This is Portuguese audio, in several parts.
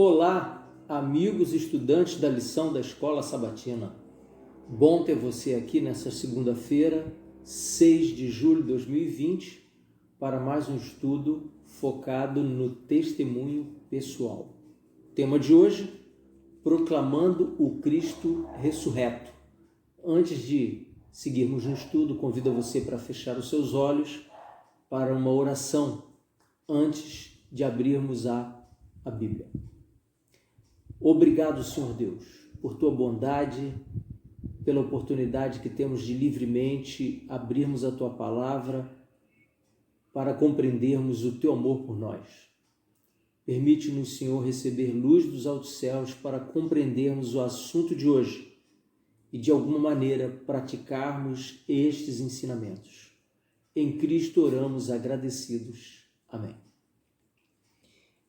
Olá, amigos estudantes da lição da Escola Sabatina. Bom ter você aqui nessa segunda-feira, 6 de julho de 2020, para mais um estudo focado no testemunho pessoal. Tema de hoje, proclamando o Cristo ressurreto. Antes de seguirmos no estudo, convido você para fechar os seus olhos para uma oração antes de abrirmos a Bíblia. Obrigado, Senhor Deus, por tua bondade, pela oportunidade que temos de livremente abrirmos a tua palavra para compreendermos o teu amor por nós. Permite-nos, Senhor, receber luz dos altos céus para compreendermos o assunto de hoje e, de alguma maneira, praticarmos estes ensinamentos. Em Cristo oramos agradecidos. Amém.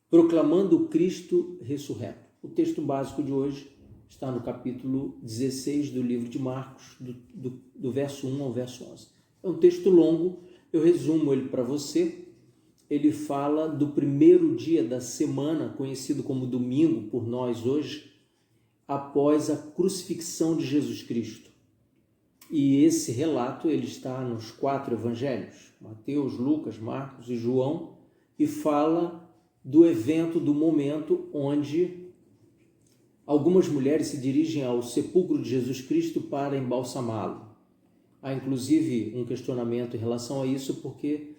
Proclamando o Cristo ressurreto. O texto básico de hoje está no capítulo 16 do livro de Marcos, do verso 1 ao verso 11. É um texto longo, eu resumo ele para você. Ele fala do primeiro dia da semana, conhecido como domingo por nós hoje, após a crucifixão de Jesus Cristo. E esse relato ele está nos 4 evangelhos, Mateus, Lucas, Marcos e João, e fala do evento, do momento onde algumas mulheres se dirigem ao sepulcro de Jesus Cristo para embalsamá-lo. Há inclusive um questionamento em relação a isso, porque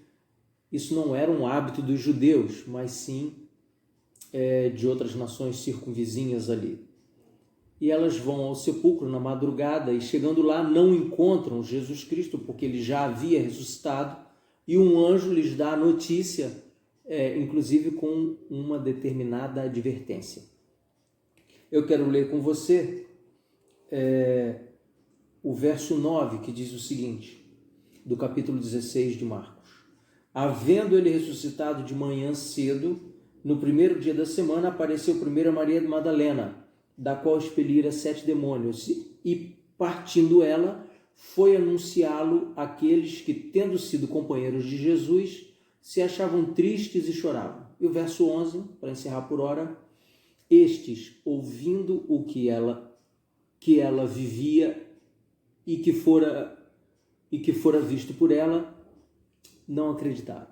isso não era um hábito dos judeus, mas sim de outras nações circunvizinhas ali. E elas vão ao sepulcro na madrugada e, chegando lá, não encontram Jesus Cristo, porque ele já havia ressuscitado, e um anjo lhes dá a notícia, inclusive com uma determinada advertência. Eu quero ler com você o verso 9, que diz o seguinte, do capítulo 16 de Marcos. Havendo ele ressuscitado de manhã cedo, no primeiro dia da semana, apareceu primeiro a Maria de Madalena, da qual expelira 7 demônios, e partindo ela, foi anunciá-lo àqueles que, tendo sido companheiros de Jesus, se achavam tristes e choravam. E o verso 11, para encerrar por hora, estes, ouvindo o que ela vivia e que fora visto por ela, não acreditaram.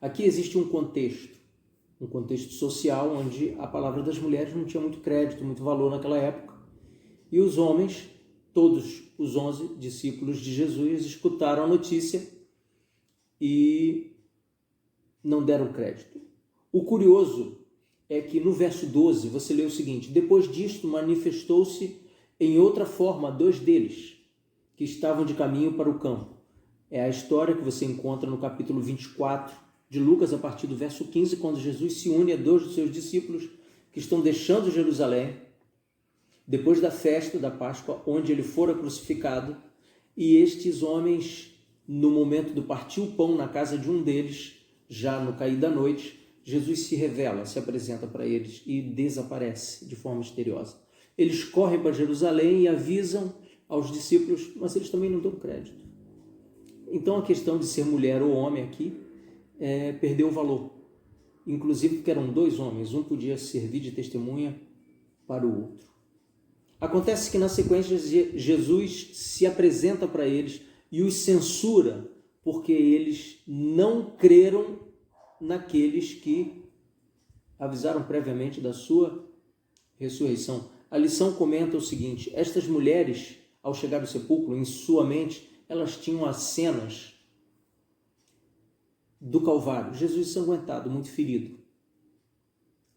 Aqui existe um contexto social onde a palavra das mulheres não tinha muito crédito, muito valor naquela época. E os homens, todos os 11 discípulos de Jesus, escutaram a notícia e não deram crédito. O curioso é que no verso 12 você lê o seguinte: depois disto manifestou-se em outra forma 2 deles, que estavam de caminho para o campo. É a história que você encontra no capítulo 24 de Lucas, a partir do verso 15, quando Jesus se une a 2 dos seus discípulos que estão deixando Jerusalém, depois da festa da Páscoa, onde ele fora crucificado, e estes homens, no momento do partir o pão na casa de um deles, já no cair da noite, Jesus se revela, se apresenta para eles e desaparece de forma misteriosa. Eles correm para Jerusalém e avisam aos discípulos, mas eles também não dão crédito. Então a questão de ser mulher ou homem aqui perdeu o valor. Inclusive porque eram 2 homens, um podia servir de testemunha para o outro. Acontece que na sequência Jesus se apresenta para eles e os censura porque eles não creram naqueles que avisaram previamente da sua ressurreição. A lição comenta o seguinte: estas mulheres, ao chegar ao sepulcro, em sua mente, elas tinham as cenas do Calvário, Jesus ensanguentado, muito ferido.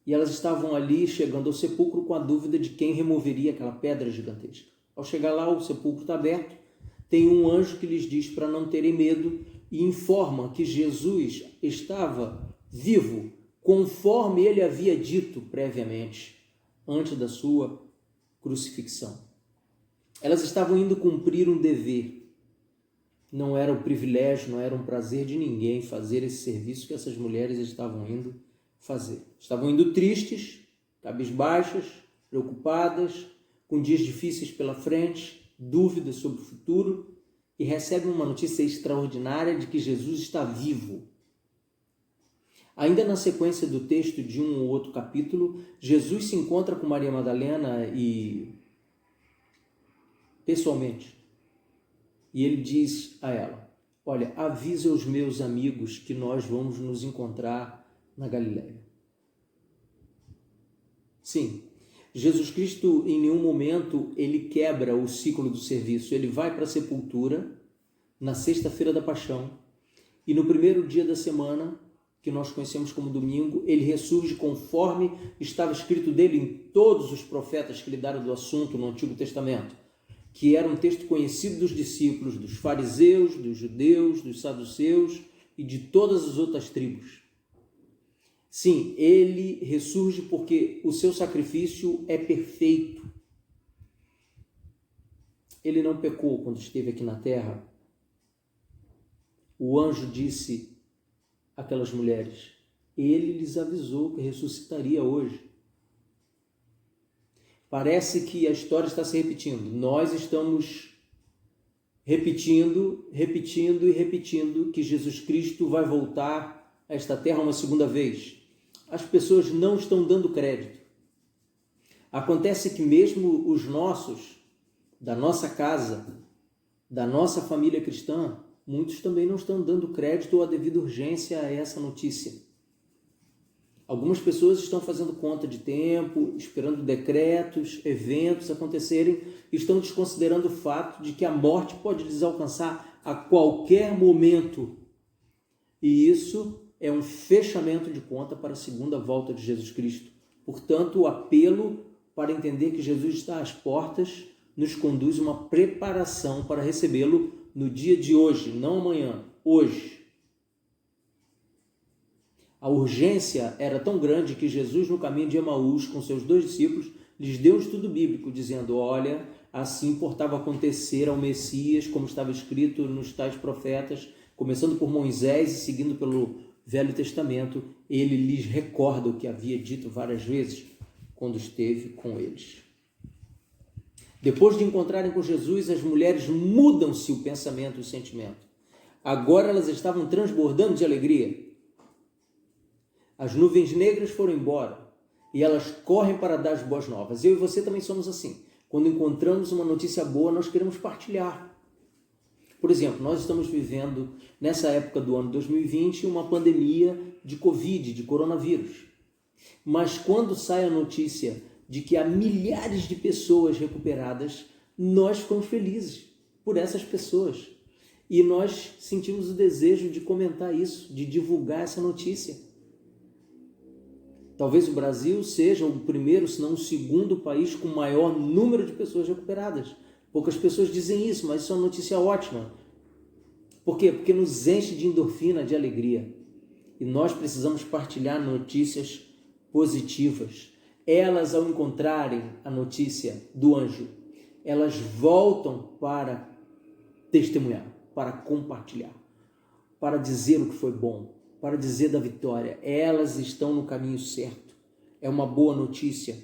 E elas estavam ali chegando ao sepulcro com a dúvida de quem removeria aquela pedra gigantesca. Ao chegar lá, o sepulcro está aberto, tem um anjo que lhes diz para não terem medo e informa que Jesus estava vivo, conforme ele havia dito previamente, antes da sua crucifixão. Elas estavam indo cumprir um dever. Não era um privilégio, não era um prazer de ninguém fazer esse serviço que essas mulheres estavam indo fazer. Estavam indo tristes, cabisbaixas, preocupadas, com dias difíceis pela frente, dúvidas sobre o futuro, e recebem uma notícia extraordinária de que Jesus está vivo. Ainda na sequência do texto de um ou outro capítulo, Jesus se encontra com Maria Madalena pessoalmente. E ele diz a ela: olha, avisa os meus amigos que nós vamos nos encontrar na Galileia. Sim, Jesus Cristo em nenhum momento ele quebra o ciclo do serviço. Ele vai para a sepultura na sexta-feira da Paixão e no primeiro dia da semana, que nós conhecemos como domingo, ele ressurge conforme estava escrito dele em todos os profetas que lidaram do assunto no Antigo Testamento, que era um texto conhecido dos discípulos, dos fariseus, dos judeus, dos saduceus e de todas as outras tribos. Sim, ele ressurge porque o seu sacrifício é perfeito. Ele não pecou quando esteve aqui na terra. O anjo disse àquelas mulheres, ele lhes avisou que ressuscitaria hoje. Parece que a história está se repetindo. Nós estamos repetindo que Jesus Cristo vai voltar a esta terra uma segunda vez. As pessoas não estão dando crédito. Acontece que mesmo os nossos, da nossa casa, da nossa família cristã, muitos também não estão dando crédito ou a devida urgência a essa notícia. Algumas pessoas estão fazendo conta de tempo, esperando decretos, eventos acontecerem, e estão desconsiderando o fato de que a morte pode lhes alcançar a qualquer momento. E isso é um fechamento de conta para a segunda volta de Jesus Cristo. Portanto, o apelo para entender que Jesus está às portas nos conduz a uma preparação para recebê-lo no dia de hoje, não amanhã, hoje. A urgência era tão grande que Jesus, no caminho de Emaús, com seus 2 discípulos, lhes deu um estudo bíblico, dizendo, olha, assim importava acontecer ao Messias, como estava escrito nos tais profetas, começando por Moisés e seguindo pelo Velho Testamento. Ele lhes recorda o que havia dito várias vezes quando esteve com eles. Depois de encontrarem com Jesus, as mulheres mudam-se o pensamento e o sentimento. Agora elas estavam transbordando de alegria. As nuvens negras foram embora e elas correm para dar as boas novas. Eu e você também somos assim. Quando encontramos uma notícia boa, nós queremos partilhar. Por exemplo, nós estamos vivendo, nessa época do ano 2020, uma pandemia de Covid, de coronavírus. Mas quando sai a notícia de que há milhares de pessoas recuperadas, nós ficamos felizes por essas pessoas. E nós sentimos o desejo de comentar isso, de divulgar essa notícia. Talvez o Brasil seja o primeiro, se não o segundo país com maior número de pessoas recuperadas. Poucas pessoas dizem isso, mas isso é uma notícia ótima. Por quê? Porque nos enche de endorfina, de alegria. E nós precisamos partilhar notícias positivas. Elas, ao encontrarem a notícia do anjo, elas voltam para testemunhar, para compartilhar, para dizer o que foi bom, para dizer da vitória. Elas estão no caminho certo. É uma boa notícia.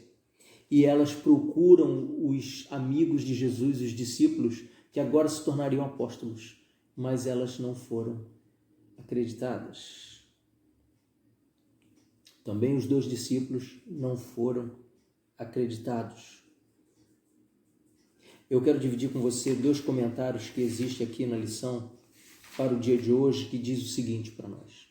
E elas procuram os amigos de Jesus, os discípulos, que agora se tornariam apóstolos, mas elas não foram acreditadas. Também os 2 discípulos não foram acreditados. Eu quero dividir com você 2 comentários que existem aqui na lição para o dia de hoje, que diz o seguinte para nós.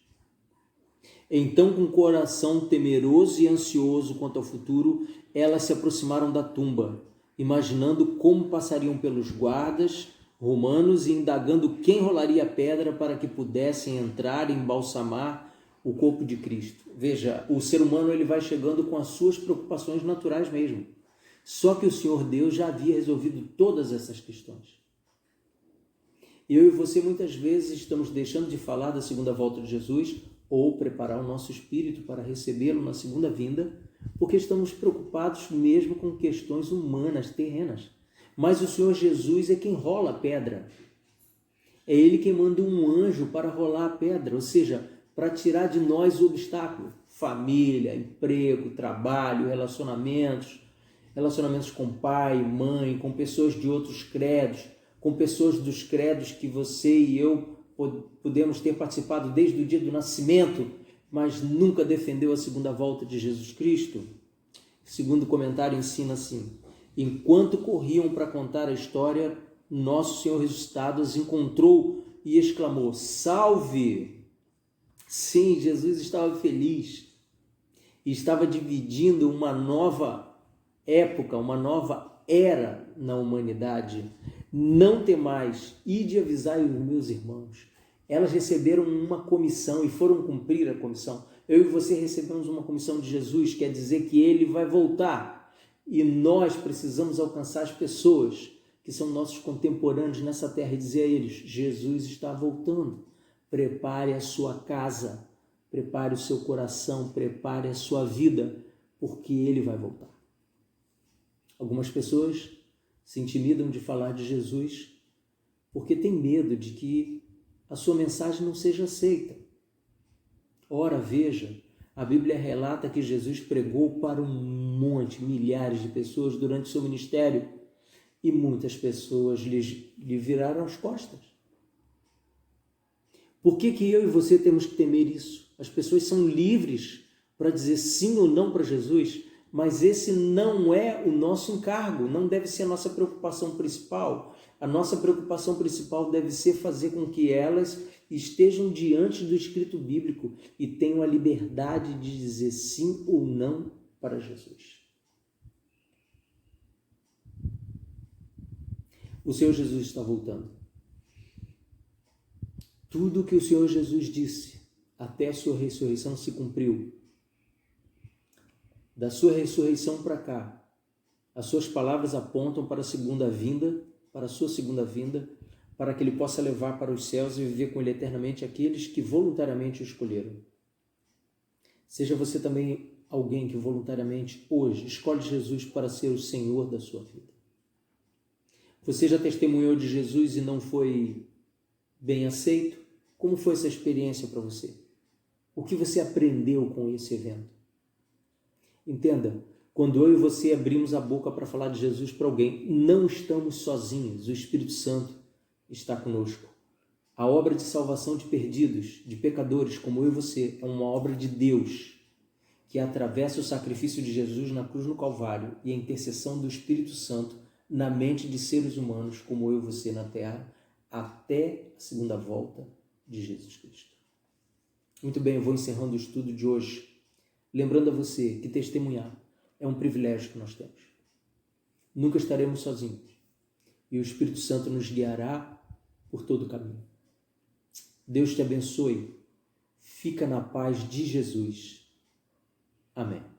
Então, com o coração temeroso e ansioso quanto ao futuro, elas se aproximaram da tumba, imaginando como passariam pelos guardas romanos e indagando quem rolaria a pedra para que pudessem entrar e embalsamar o corpo de Cristo. Veja, o ser humano ele vai chegando com as suas preocupações naturais mesmo. Só que o Senhor Deus já havia resolvido todas essas questões. Eu e você muitas vezes estamos deixando de falar da segunda volta de Jesus ou preparar o nosso espírito para recebê-lo na segunda vinda, porque estamos preocupados mesmo com questões humanas, terrenas. Mas o Senhor Jesus é quem rola a pedra. É Ele quem manda um anjo para rolar a pedra, ou seja, para tirar de nós o obstáculo. Família, emprego, trabalho, relacionamentos com pai, mãe, com pessoas de outros credos, com pessoas dos credos que você e eu podemos ter participado desde o dia do nascimento, mas nunca defendeu a segunda volta de Jesus Cristo? O segundo comentário ensina assim: enquanto corriam para contar a história, nosso Senhor ressuscitado os encontrou e exclamou: salve! Sim, Jesus estava feliz e estava dividindo uma nova época, uma nova era na humanidade. Não temais, ide avisai os meus irmãos. Elas receberam uma comissão e foram cumprir a comissão. Eu e você recebemos uma comissão de Jesus, quer dizer que ele vai voltar. E nós precisamos alcançar as pessoas que são nossos contemporâneos nessa terra e dizer a eles: Jesus está voltando. Prepare a sua casa, prepare o seu coração, prepare a sua vida, porque ele vai voltar. Algumas pessoas se intimidam de falar de Jesus porque têm medo de que a sua mensagem não seja aceita. Ora, veja, a Bíblia relata que Jesus pregou para um monte, milhares de pessoas durante o seu ministério e muitas pessoas lhe viraram as costas. Por que eu e você temos que temer isso? As pessoas são livres para dizer sim ou não para Jesus, mas esse não é o nosso encargo, não deve ser a nossa preocupação principal. A nossa preocupação principal deve ser fazer com que elas estejam diante do escrito bíblico e tenham a liberdade de dizer sim ou não para Jesus. O Senhor Jesus está voltando. Tudo que o Senhor Jesus disse até a sua ressurreição se cumpriu. Da sua ressurreição para cá, as suas palavras apontam para a segunda vinda, para a sua segunda vinda, para que ele possa levar para os céus e viver com ele eternamente aqueles que voluntariamente o escolheram. Seja você também alguém que voluntariamente hoje escolhe Jesus para ser o Senhor da sua vida. Você já testemunhou de Jesus e não foi bem aceito? Como foi essa experiência para você? O que você aprendeu com esse evento? Entenda, quando eu e você abrimos a boca para falar de Jesus para alguém, não estamos sozinhos, o Espírito Santo está conosco. A obra de salvação de perdidos, de pecadores como eu e você, é uma obra de Deus, que atravessa o sacrifício de Jesus na cruz no Calvário e a intercessão do Espírito Santo na mente de seres humanos como eu e você na terra, até a segunda volta de Jesus Cristo. Muito bem, eu vou encerrando o estudo de hoje, lembrando a você que testemunhar é um privilégio que nós temos. Nunca estaremos sozinhos e o Espírito Santo nos guiará por todo o caminho. Deus te abençoe. Fica na paz de Jesus. Amém.